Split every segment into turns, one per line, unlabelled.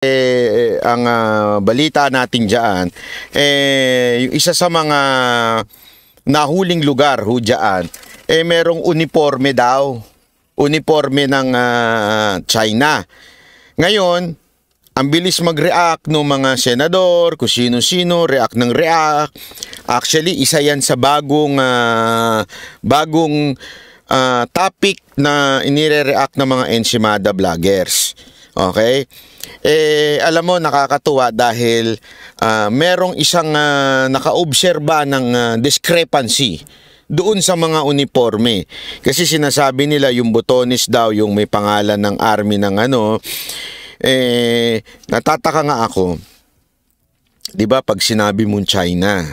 ang balita natin dyan, yung isa sa mga nahuling lugar ho dyan, merong uniforme daw. Uniforme ng China. Ngayon, ang bilis mag-react ng mga senador, kung sino-sino, react ng react. Actually, isa yan sa bagong topic na inire-react ng mga Enchimada vloggers. Okay? Alam mo, nakakatuwa dahil merong isang nakaobserba ng discrepancy doon sa mga uniforme. Kasi sinasabi nila yung botones daw, yung may pangalan ng army ng natataka nga ako. 'Di ba pag sinabi mong China,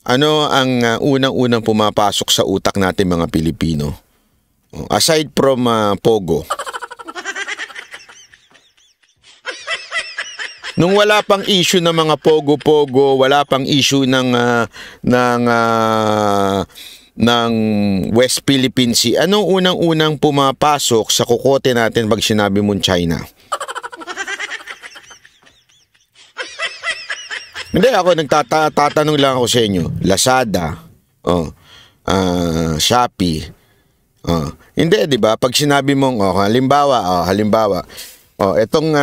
ano ang unang-unang pumapasok sa utak natin mga Pilipino? Aside from Pogo. Nung wala pang issue ng mga Pogo-Pogo, wala pang issue ng West Philippine Sea, anong unang-unang pumapasok sa kukote natin pag sinabi mong China? Hindi, ako nagtatanong lang ako sa inyo. Lazada, Shopee. Hindi, 'di ba? Pag sinabi mong halimbawa, etong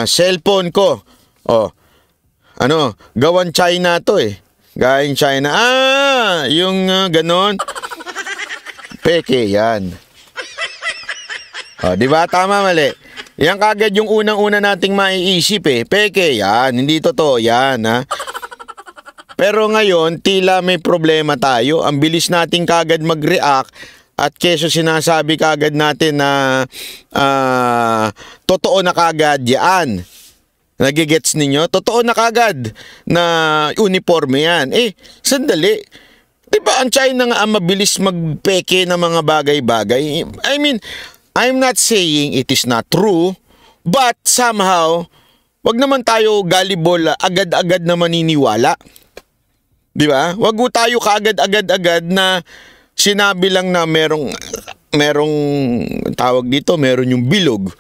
cellphone ko. Gawan China 'to eh. Galing China. Yung ganon. Peke 'yan. 'Di ba tama mali? Yan kagad yung unang-una nating maiisip eh. Peke 'yan, hindi totoo 'yan, ha. Pero ngayon, tila may problema tayo. Ang bilis nating kagad mag-react. At keso sinasabi kagad natin na totoo na kagad yan. Nagigets ninyo? Totoo na kagad na uniforme yan. Sandali. Diba ang China nga ang mabilis magpeke ng mga bagay-bagay? I mean, I'm not saying it is not true, but somehow, wag naman tayo gullible agad-agad na maniniwala. Diba? Wag mo tayo kaagad-agad na sinabi lang na merong tawag dito, meron yung bilog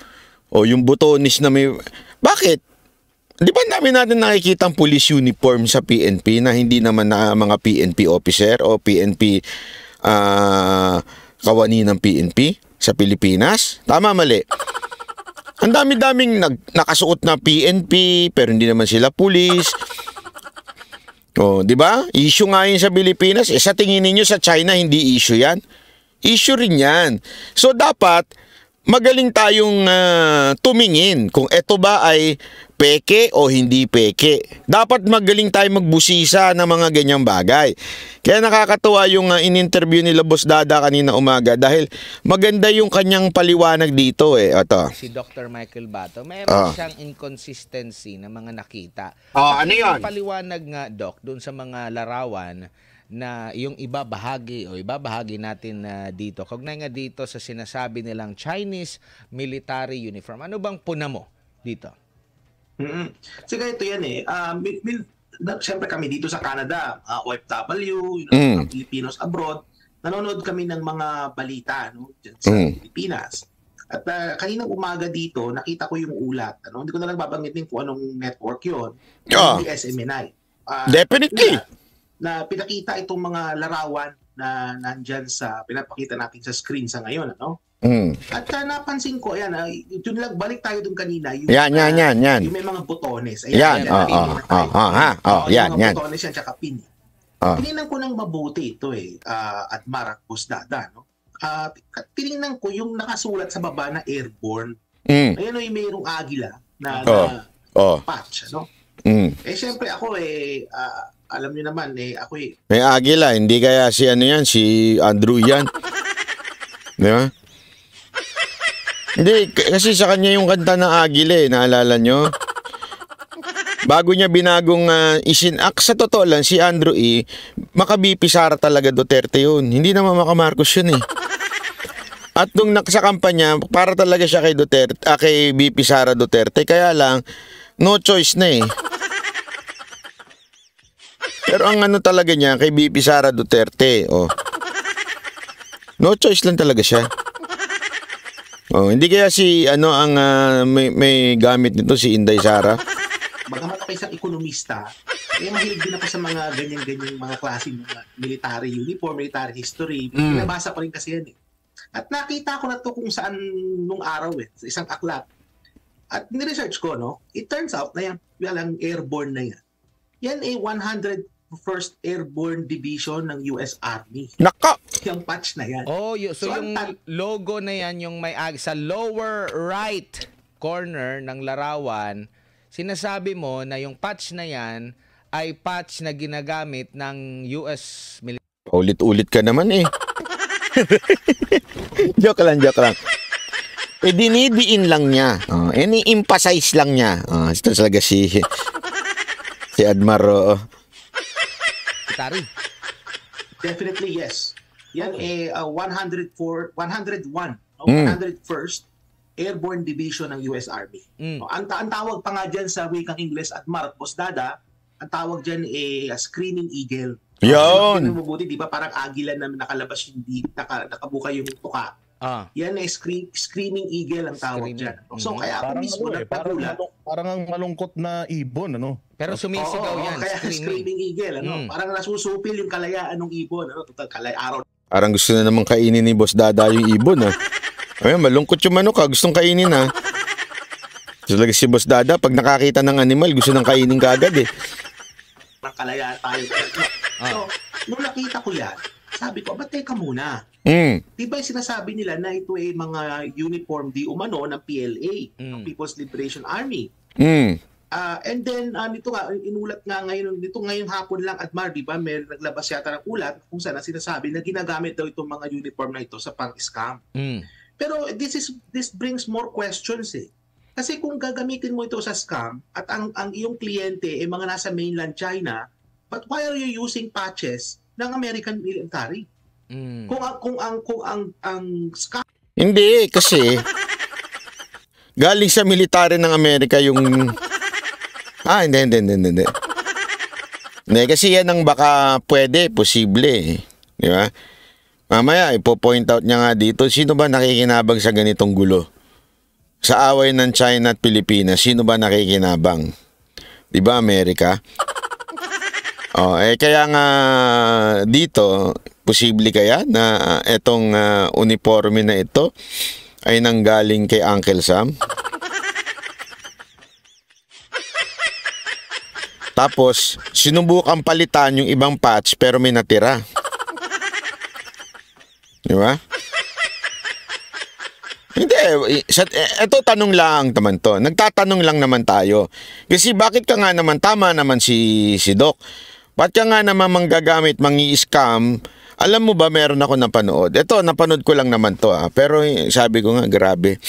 o yung botones na may... Bakit? Di ba natin nakikita ang police uniform sa PNP na hindi naman na mga PNP officer o PNP kawani ng PNP sa Pilipinas? Tama, mali? Ang dami-daming nakasuot na PNP pero hindi naman sila police. Di ba? Issue nga yun sa Pilipinas. Sa tingin ninyo sa China, hindi issue yan? Issue rin yan. So, dapat magaling tayong tumingin kung ito ba ay peke o hindi peke. Dapat magaling tayong magbusisa ng mga ganyang bagay. Kaya nakakatuwa yung in-interview nila Boss Dada kanina umaga dahil maganda yung kanyang paliwanag dito eh. Ito.
Si Dr. Michael Bato, mayroon siyang inconsistency na mga nakita.
Ano yun?
Paliwanag nga, Doc, dun sa mga larawan na yung ibabahagi natin dito. Kaugnay nga dito sa sinasabi nilang Chinese military uniform. Ano bang puna mo dito?
So ganito yan eh. Siyempre kami dito sa Canada, OFW, Filipinos abroad, nanonood kami ng mga balita dyan sa Pilipinas. At kaninang umaga dito, nakita ko yung ulat. Hindi ko na lang babanggitin kung anong network yun. Yung SMNI.
Definitely.
Na pinakita itong mga larawan na nandyan pinapakita natin sa screen sa ngayon. At napansin ko, balik tayo dun kanina.
Yan.
Yung may mga botones. Yan. Mga botones yan, tsaka pin. Tinignan ko ng mabuti ito at Marak Boss Dada. Tinignan ko yung nakasulat sa baba na airborne. Ayan yung mayroong agila na patch. Siyempre ako alam niyo naman ako
may agila, hindi kaya si Andrew yan. Di ba? Hindi, kasi sa kanya yung kanta ng agila naalala nyo? Bago niya binagong sa totoo lang, si Andrew maka-BP Sara talaga Duterte yun. Hindi naman maka-Marcos yun eh. At nung sa kampanya, para talaga siya kay Duterte, kay BP Sara Duterte, kaya lang, no choice na eh. Pero ang talaga niya, kay BP Sara Duterte, no choice lang talaga siya. Oh, hindi kaya si ano ang may gamit nito si Inday Sara?
Bagamat ako isang ekonomista, mahilig din ako sa mga ganyan-ganyang mga klaseng mga military uniform, military history. Pinabasa ko rin kasi yan eh. At nakita ko na to kung saan nung araw sa isang aklat. At ni-research ko, no, it turns out na yan, ang airborne na yan. Yan ay 101st Airborne Division ng US Army.
Naka!
Yung patch na yan.
Oh, so yung logo na yan, yung may sa lower right corner ng larawan, sinasabi mo na yung patch na yan ay patch na ginagamit ng US military.
Ulit-ulit ka naman eh. Joke lang. Dinidiin lang niya. Ini-emphasize lang niya. Ito talaga si Admar.
Definitely yes. Yan okay. 101st Airborne Division ng US Army. Ang tawag pa nga dyan sa wikang Ingles at Mark Bosdada, ang tawag dyan Screaming Eagle.
Yun!
Mabuti, di ba parang agila na nakalabas yung nakabuka yung tuka. Yan ay Screaming Eagle ang tawag dyan. So kaya ako mismo nagpagulat.
Parang ang malungkot na ibon, ano?
Pero sumisigaw yan.
Kaya Screaming Eagle, ano? Parang nasusupil yung kalayaan ng ibon, ano? Total araw.
Parang gusto na naman kainin ni Boss Dada yung ibon, ha? Ayun, malungkot yung manok, ha? Gustong kainin, ha? Talaga si Boss Dada, pag nakakita ng animal, gusto nang kainin kaagad, eh.
Kalayaan tayo. So, nung nakita ko yan, sabi ko, ba't teka muna? Diba yung sinasabi nila na ito ay mga uniform di umano ng PLA, ng People's Liberation Army. And then, nito nga, inulat nga ngayong hapon lang at Mar, diba, may naglabas yata ng ulat kung saan sinasabi na ginagamit daw itong mga uniform na ito sa pang-scam. Pero this brings more questions eh. Kasi kung gagamitin mo ito sa scam at ang iyong kliyente ay mga nasa mainland China, but why are you using patches ng American military? Kung ang scam.
Hindi, kasi galing sa military ng Amerika yung hindi. Hindi, kasi yan ang baka posible. Di ba? Mamaya, ipo-point out niya nga dito, sino ba nakikinabang sa ganitong gulo? Sa away ng China at Pilipinas, sino ba nakikinabang? Di ba, Amerika? Kaya nga dito, posible kaya na itong uniforme na ito ay nanggaling kay Uncle Sam? Tapos, sinubukan palitan yung ibang patch pero may natira. Di ba? Hindi, ito tanong lang naman to. Nagtatanong lang naman tayo. Kasi bakit ka nga naman, tama naman si Doc. Ba't ka nga naman manggagamit, mangi-scam? Alam mo ba, meron ako napanood. Ito, napanood ko lang naman to. Pero sabi ko nga, grabe.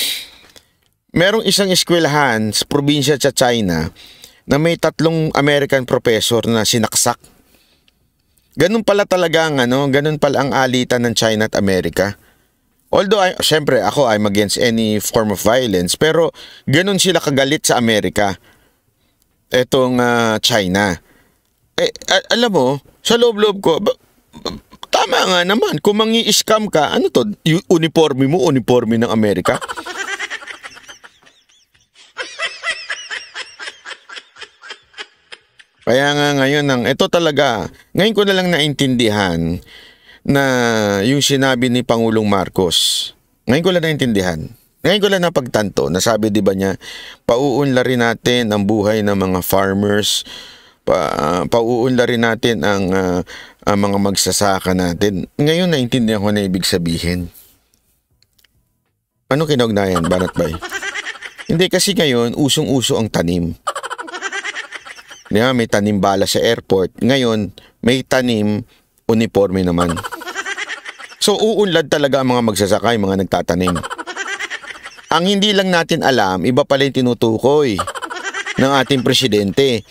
Merong isang eskwelahan sa probinsya sa China na may 3 American professor na sinaksak. Ganun pala talaga ganun pala ang alitan ng China at Amerika. Although, syempre, I'm against any form of violence, pero ganun sila kagalit sa Amerika. Etong China. Alam mo, sa loob-loob ko, tama nga naman, kung mangi-scam ka, ano to, uniforme ng Amerika? Kaya nga ngayon, ito talaga, ngayon ko na lang naintindihan na yung sinabi ni Pangulong Marcos. Ngayon ko lang naintindihan. Ngayon ko lang napagtanto. Nasabi di ba niya, pauunlarin natin ang buhay ng mga farmers, pauunlarin natin ang mga magsasaka natin. Ngayon naintindihan ko na ibig sabihin. Ano kinugnayan, Banat Bay? Hindi, kasi ngayon, usong-uso ang tanim. May tanim bala sa airport. Ngayon, may tanim uniforme naman. So, uunlad talaga ang mga magsasaka, yung mga nagtatanim. Ang hindi lang natin alam, iba pala yung tinutukoy ng ating presidente.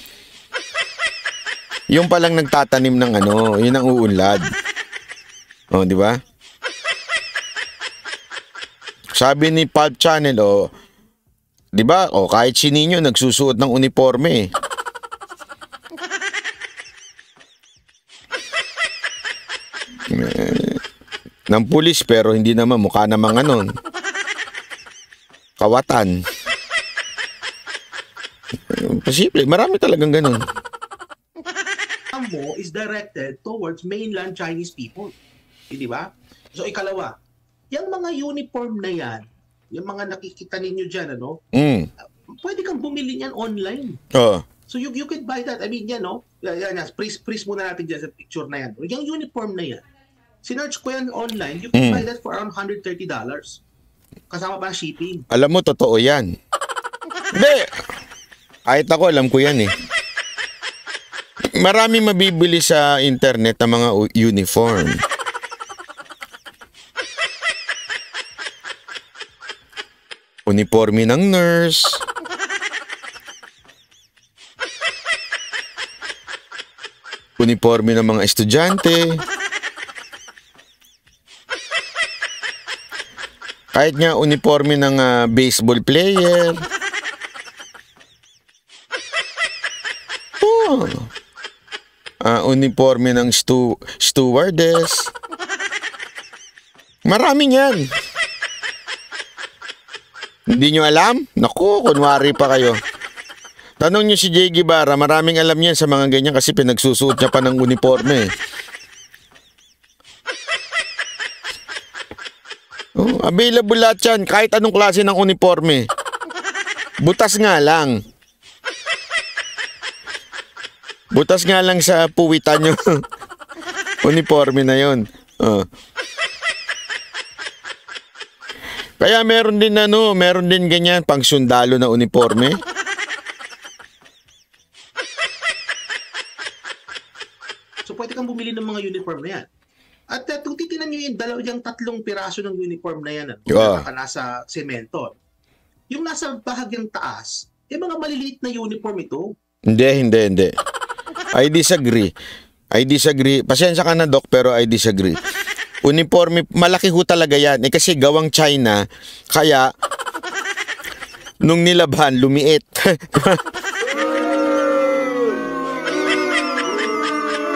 Yung palang nagtatanim ng yun ang uunlad. Di ba? Sabi ni Pulp Channel, di ba? Kahit si Nino nagsusuot ng uniforme. Ng pulis pero hindi naman mukha namang kawatan. Posible, marami talagang ganun.
Mo is directed towards mainland Chinese people. Di ba? So ikalawa, yung mga uniform na yan, yung mga nakikita ninyo dyan, pwede kang bumili niyan online. So you can buy that. I mean, yan, no? Yan, freeze muna natin dyan sa picture na yan. Yung uniform na yan, sinearch ko yan online, you can buy that for around $130. Kasama pa shipping.
Alam mo, totoo yan. Hindi. Kahit ako, alam ko yan eh. Marami mabibili sa internet ng mga uniform. Uniforme ng nurse. Uniforme ng mga estudyante. Kahit nga uniforme ng baseball player. Uniforme ng stewardess. Maraming yan. Hindi nyo alam? Naku, kunwari pa kayo. Tanong nyo si Jay Guevara, maraming alam yan sa mga ganyan kasi pinagsusuot niya pa ng uniforme. Available lahat yan, kahit anong klase ng uniforme. Butas nga lang. Butas nga lang sa puwitan nyo. Uniforme na yon. Kaya meron din ganyan pang sundalo na uniforme.
So pwede kang bumili ng mga uniform na yan. At kung titinan nyo yung 3 piraso ng uniform na yan, nasa semento, yung nasa bahagyang taas, yung mga maliliit na uniform ito.
Hindi. I disagree. Pasensya ka na, Doc, pero I disagree. Uniforme, malaki ho talaga yan. Kasi gawang China, kaya nung nilabhan, lumiit.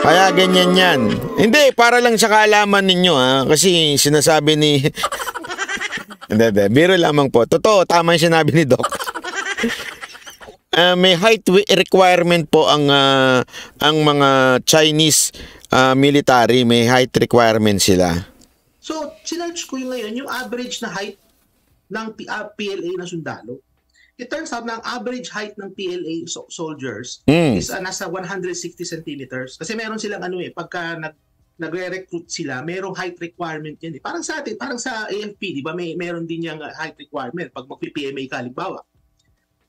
Kaya ganyan yan. Hindi, para lang sa kaalaman ninyo, kasi sinasabi ni... Hindi, biro lamang po. Totoo, tama yung sinabi ni Doc. May height requirement po ang mga Chinese military, may height requirement sila.
So, sinearch ko yung ngayon, yung average na height ng PLA na sundalo. It turns out na ang average height ng PLA soldiers is nasa 160 centimeters. Kasi meron silang pagka nagre-recruit sila, merong height requirement yan. Parang sa atin, parang sa AFP, di ba? Meron din yung height requirement pag mag-PMA ka, halimbawa.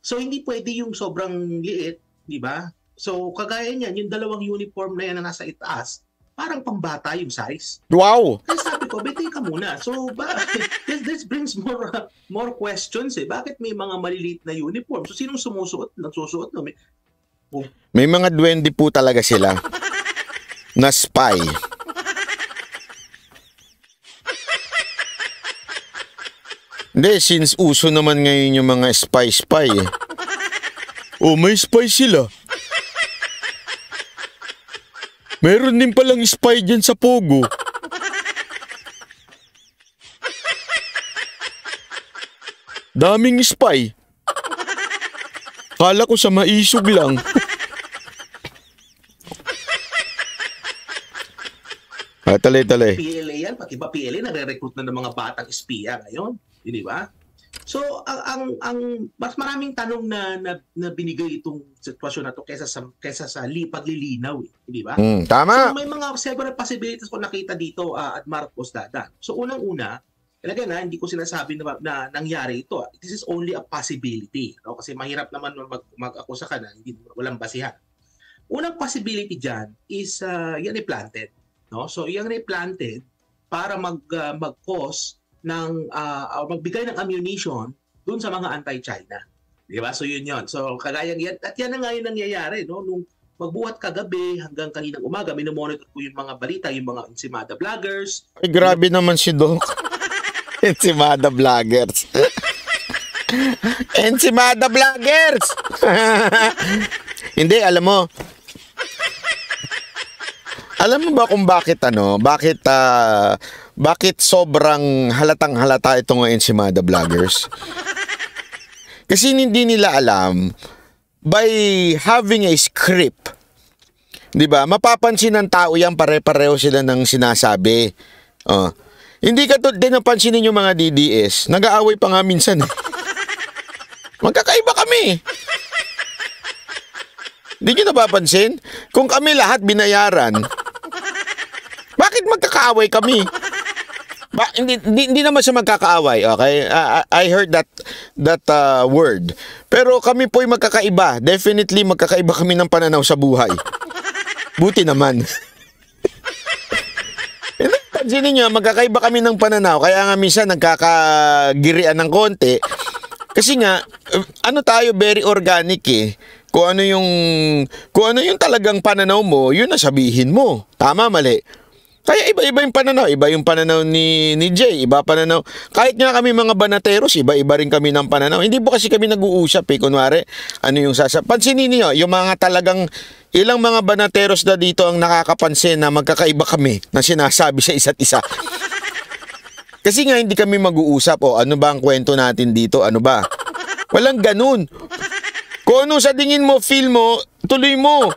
So, hindi pwede yung sobrang liit, di ba? So, kagaya niyan, yung 2 uniform na yan na nasa itaas, parang pambata yung size.
Wow!
Kaya sabi ko, betay ka muna. So, this brings more questions eh. Bakit may mga maliliit na uniform? So, sinong nagsusuot? No?
May mga duwende po talaga sila na spy. Hindi, since uso naman ngayon yung mga spy eh. May spy sila. Meron din palang spy dyan sa Pogo. Daming spy. Kala ko sa maisog lang. Talay.
PLA yan, pati ba PLA nagre-recruit na ng mga batang espiya ngayon? Di ba? So, ang mas maraming tanong na binigay itong sitwasyon na to kaysa sa paglilinaw, di ba?
Tama.
So, may mga several possibilities ko nakita dito at Marcos Dadan. So, unang-una, talaga hindi ko sinasabi na nangyari ito. This is only a possibility. No? Kasi mahirap naman mag-akusa ka na, walang basihan. Unang possibility dyan is yan ay planted. No? So, yan ay planted para mag-cause magbigay ng ammunition dun sa mga anti-China. Di ba? So yun. So kagaya yan, at yan na nga yung nangyayari, no? Nung magbuhat kagabi hanggang kaninang umaga, minomonitor ko yung mga balita, yung mga Ensimada vloggers.
Ay, grabe naman si Doc. Ensimada vloggers. Ensimada vloggers! Hindi, alam mo ba kung bakit sobrang halatang halata itong Ensimada vloggers? Kasi hindi nila alam, by having a script, 'di ba? Mapapansin ng tao yan, pare-pareho sila ng sinasabi. Hindi ka din napansin ninyo mga DDS, nag-aaway pa nga minsan. Magkakaiba kami. Hindi nyo napapansin? Kung kami lahat binayaran, bakit magkakaaway kami? Hindi naman siya magkakaaway, okay? I heard that word. Pero kami po'y magkakaiba. Definitely magkakaiba kami ng pananaw sa buhay. Buti naman. Pansinin nyo, magkakaiba kami ng pananaw. Kaya nga minsan nagkakagirian ng konti. Kasi nga, tayo, very organic eh. Kung ano yung talagang pananaw mo, yun na sabihin mo. Tama, mali. Kaya iba-iba yung pananaw. Iba yung pananaw ni Jay, iba pananaw. Kahit nga kami mga banateros, iba-iba rin kami ng pananaw. Hindi po kasi kami nag-uusap eh. Kunwari, pansinin niyo, yung mga talagang, ilang mga banateros na dito ang nakakapansin na magkakaiba kami na sinasabi sa isa't isa. Kasi nga hindi kami mag-uusap, ano ba ang kwento natin dito, ano ba? Walang ganun. Kung ano sa tingin mo, feel mo, tuloy mo.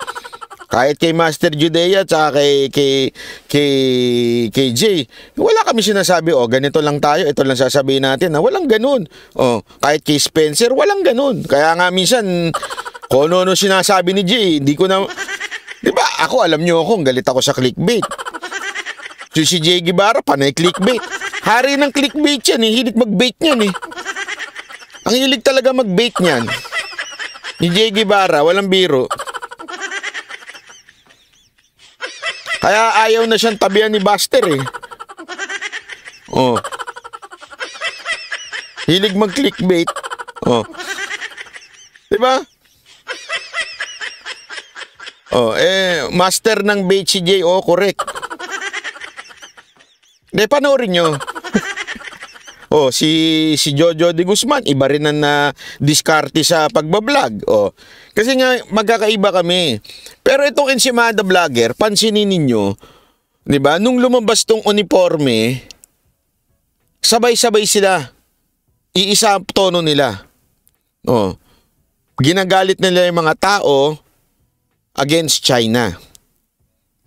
Kahit kay Master Judea at kay Jay, wala kami sinasabi, ganito lang tayo, ito lang sasabihin natin. Walang ganun. Kahit kay Spencer, walang ganun. Kaya nga minsan, kung ano sinasabi ni Jay, hindi ko na... Diba, alam nyo ako, galit ako sa clickbait. Si Jay Guevara, panay clickbait. Hari ng clickbait yan, hilig mag-bait niyan eh. Ang hilig talaga mag-bait niyan. Ni Jay Guevara, walang biro. Kaya ayaw na siyang tabihan ni Buster eh. Hilig mag-clickbait. Diba? Master ng bait si Jay. Correct. Panoorin nyo. Si Jojo de Guzman, iba rin na diskarte sa pagbablog. Kasi nga, magkakaiba kami. Pero itong Ensimada Vlogger, pansinin ninyo, di ba? Nung lumabas tong uniforme, sabay-sabay sila. Iisa ang tono nila. Ginagalit nila yung mga tao against China.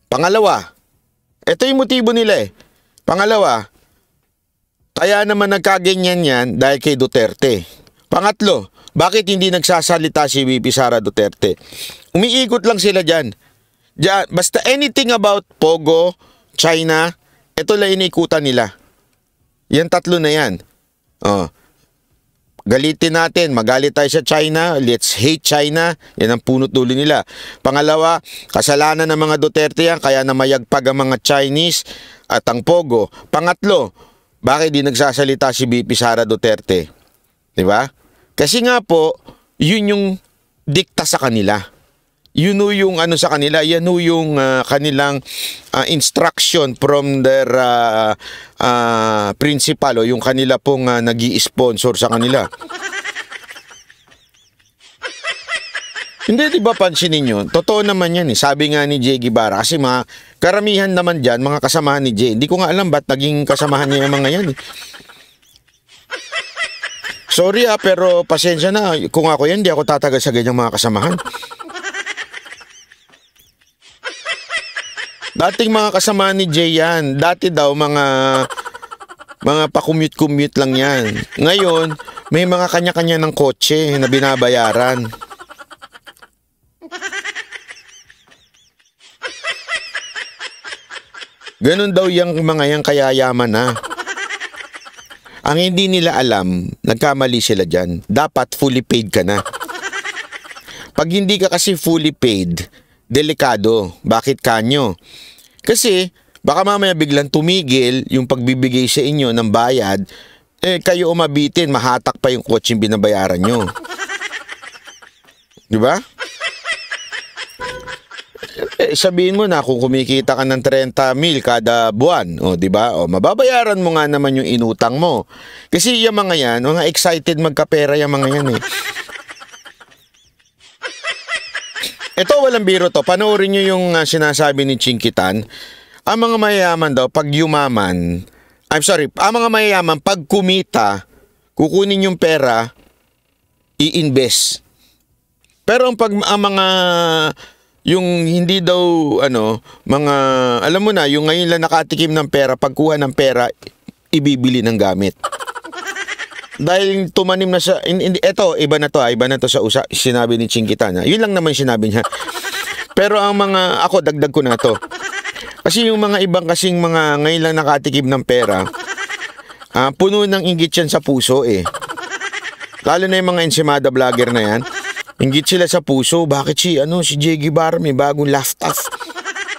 Pangalawa, ito yung motibo nila eh. Pangalawa, kaya naman nagkaganyan yan dahil kay Duterte. Pangatlo, bakit hindi nagsasalita si VP Sara Duterte? Umiikot lang sila dyan. Basta anything about Pogo, China, ito lang iniikutan nila. Yan tatlo na yan. Galitin natin, magalit tayo sa China, let's hate China, yan ang punot dulo nila. Pangalawa, kasalanan ng mga Duterte yan, kaya namayagpag ang mga Chinese at ang Pogo. Pangatlo, bakit di nagsasalita si VP Sara Duterte? Diba? Kasi nga po, yun yung dikta sa kanila. Yun yung sa kanila, yan yung kanilang instruction from their principal o yung kanila pong nag-i-sponsor sa kanila. Hindi, di ba pansinin nyo? Totoo naman yan eh. Sabi nga ni Jay Guevara, kasi mga karamihan naman dyan, mga kasamahan ni Jay. Hindi ko nga alam ba't naging kasamahan niya yung mga yan eh. Sorry pero pasensya na. Kung ako yan, di ako tatagal sa ganyang mga kasamahan. Dating mga kasamahan ni Jay yan. Dati daw mga pa-commute-commute lang yan. Ngayon, may mga kanya-kanya ng kotse na binabayaran. Ganun daw yung mga yan kayayaman na. Ang hindi nila alam, nagkamali sila dyan. Dapat fully paid ka na. Pag hindi ka kasi fully paid, delikado. Bakit kanyo? Kasi baka mamaya biglang tumigil yung pagbibigay sa inyo ng bayad, kayo umabitin, mahatak pa yung kotseng binabayaran nyo. Di ba? Sabihin mo na kung kumikita ka ng 30 mil kada buwan, di ba? Mababayaran mo nga naman yung inutang mo. Kasi yung mga yan, mga excited magkapera yung mga yan eh. Ito walang biro to. Panoorin nyo yung sinasabi ni Chinkitan. Ang mga mayayaman daw, pag yumaman, ang mga mayayaman, pag kumita, kukunin yung pera, i-invest. Pero ang mga yung hindi daw mga alam mo na yung ngayon lang nakatikim ng pera, pagkuha ng pera ibibili ng gamit. Dahil tumanim na siya, eto iba na to sa sinabi ni Chinkitan. Yun lang naman sinabi niya. Pero ang ako dagdag ko na to. Kasi yung mga ibang kasing mga ngayon lang nakatikim ng pera, puno ng inggit yan sa puso eh. Lalo na yung mga ensimada vlogger na yan. Inggit sila sa puso. Bakit si Jay Guevara may bagong laptop?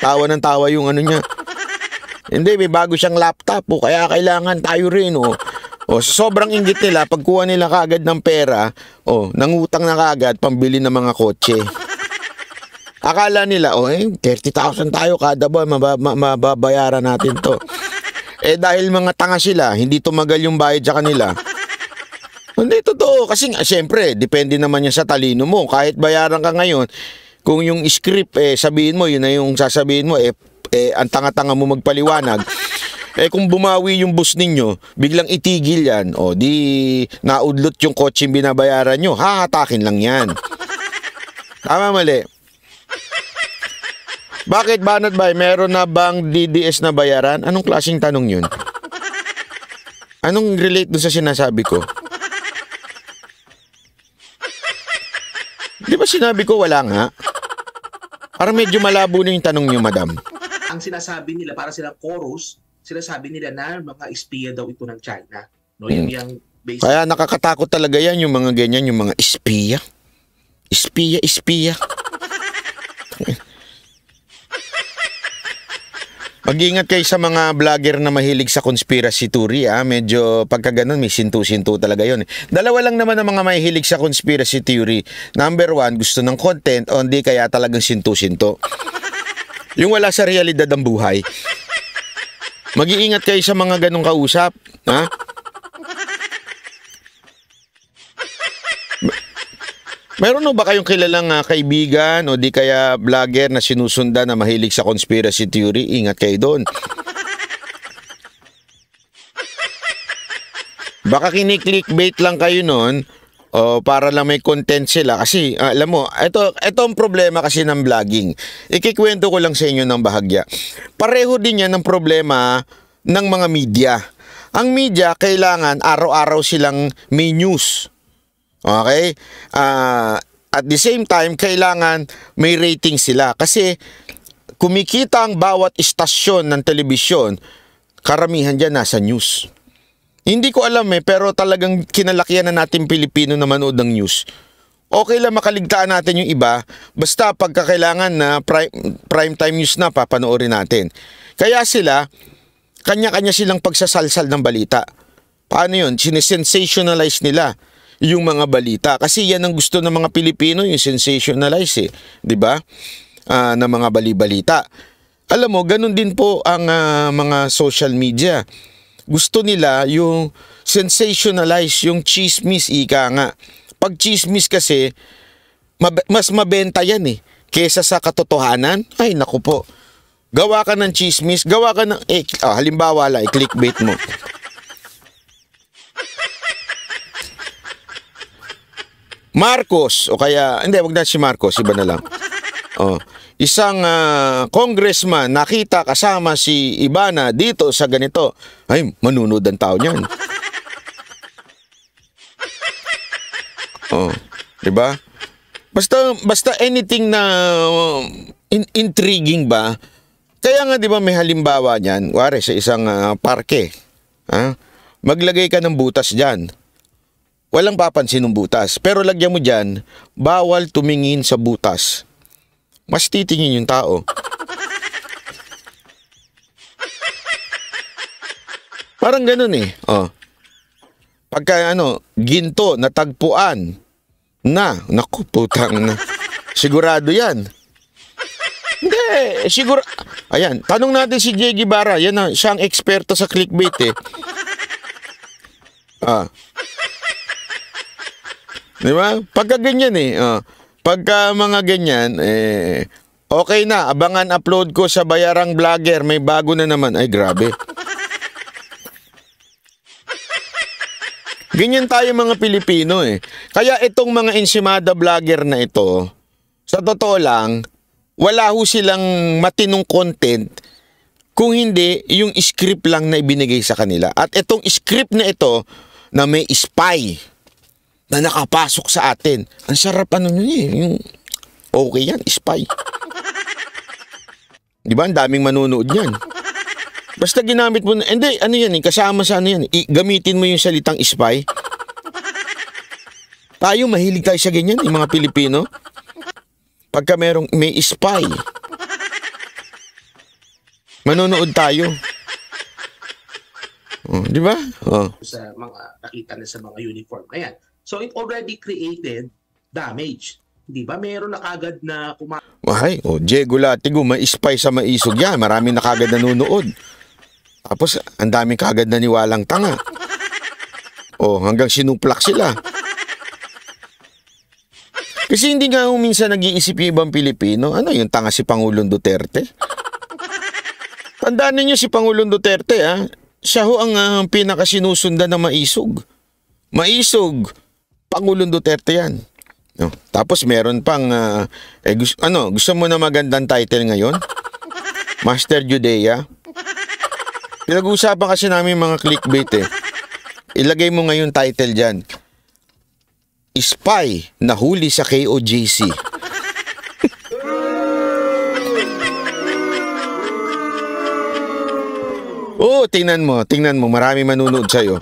Tawa ng tawa yung niya. Hindi, may bago siyang laptop kaya kailangan tayo rin sobrang inggit nila, pagkuha nila kagad ng pera, nangutang na kagad pambili ng mga kotse. Akala nila, 30,000 tayo kada buwan, mababayaran natin to. Dahil mga tanga sila, hindi tumagal yung bayad sa kanila. Hindi totoo. Kasi siyempre, depende naman yan sa talino mo. Kahit bayaran ka ngayon, kung yung script, sabihin mo, yun na yung sasabihin mo, ang tanga-tanga mo magpaliwanag. Kung bumawi yung bus ninyo, biglang itigil yan, di naudlot yung kotse binabayaran nyo, hahatakin lang yan. Tama, mali. Bakit, Banat Bay? Meron na bang DDS na bayaran? Anong klaseng tanong yun? Anong relate dun sa sinasabi ko? Di ba sinabi ko wala nga? Parang medyo malabo na yung tanong niyo, madam.
Ang sinasabi nila, para sila chorus, sinasabi nila na mga espiya daw ito ng China. Yung basic.
Kaya nakakatakot talaga yan, yung mga ganyan, yung mga espiya. Espiya. Mag-ingat kayo sa mga vlogger na mahilig sa conspiracy theory. Medyo pagka ganun, may sintu-sintu talaga yun. Dalawa lang naman ang mga mahilig sa conspiracy theory. Number 1, gusto ng content o hindi kaya talagang sintu-sintu. Yung wala sa realidad ng buhay. Mag-iingat kayo sa mga ganong kausap. Meron ba kayong kilalang kaibigan o di kaya vlogger na sinusundan na mahilig sa conspiracy theory? Ingat kayo doon. Baka kini-clickbait lang kayo noon para lang may content sila. Kasi alam mo, ito ang problema kasi ng vlogging. Ikikwento ko lang sa inyo ng bahagya. Pareho din yan ng problema ng mga media. Ang media, kailangan araw-araw silang may news. Okay? At the same time, kailangan may rating sila. Kasi kumikita ang bawat istasyon ng telebisyon, karamihan dyan nasa news. Hindi ko alam pero talagang kinalakihan na natin Pilipino na manood ng news. Okay lang makaligtaan natin yung iba, basta pagkakailangan na prime time news na papanoorin natin. Kaya sila, kanya-kanya silang pagsasalsal ng balita. Paano yun? Sinesensationalize nila yung mga balita. Kasi yan ang gusto ng mga Pilipino, yung sensationalize di ba? Na mga bali-balita. Alam mo, ganun din po ang mga social media. Gusto nila yung sensationalize, yung chismis, ika nga. Pag chismis kasi, mas mabenta yan kesa sa katotohanan. Ay, naku po. Gawa ka ng chismis, gawa ka ng, halimbawa lang, clickbait mo. Marcos, o kaya, hindi, wag na si Marcos, iba na lang. Isang congressman nakita kasama si Ivana dito sa ganito. Ay, manunod ang tao niyan. Diba? Basta anything na intriguing ba? Kaya nga 'di ba may halimbawa niyan, wari sa isang parke. Maglagay ka ng butas diyan. Walang papansin ng butas, pero lagyan mo diyan, bawal tumingin sa butas. Mas titingin yung tao. Parang ganun Pagka ginto, natagpuan na, naku, putang na. Sigurado yan. Hindi, siguro. Ayan, tanong natin si Jay Guevara. Yan siya ang eksperto sa clickbait Di ba? Pagka ganyan pagka mga ganyan, okay na, abangan upload ko sa Bayarang Vlogger, may bago na naman. Ay, grabe. Ganyan tayo mga Pilipino eh. Kaya itong mga ensimada vlogger na ito, sa totoo lang, wala ho silang matinong content kung hindi yung script lang na ibinigay sa kanila. At itong script na ito na may spy na nakapasok sa atin. Ang sarap ano nyo eh. Yung okay yan, spy. Di ba? Ang daming manunood yan. Basta ginamit mo na, hindi, ano yan eh, kasama sa ano yan, gamitin mo yung salitang spy. Tayo, mahilig tayo sa ganyan, yung mga Pilipino. Pagka may spy, manonood tayo. Oh, di ba? Oh.
Sa mga nakita na sa mga uniform na yan. So it already created damage. Di ba? Meron na kagad na
Ay, Diego Latigo, may spy sa maisog yan. Marami na kagad nanonood. Tapos, ang daming kagad naniwalang tanga. Hanggang sinuplak sila. Kasi hindi nga minsan nag-iisip yung ibang Pilipino, ano yung tanga si Pangulong Duterte? Tandaan ninyo si Pangulong Duterte, siya ho ang pinakasinusundan ng maisog. Maisog, Pangulong Duterte yan. No. Tapos meron pang, gusto mo na magandang title ngayon? Master Judea? Pinag-uusapan kasi namin mga clickbait eh. Ilagay mo ngayon title dyan. Spy na huli sa KOJC. Tingnan mo, marami manunood sa'yo.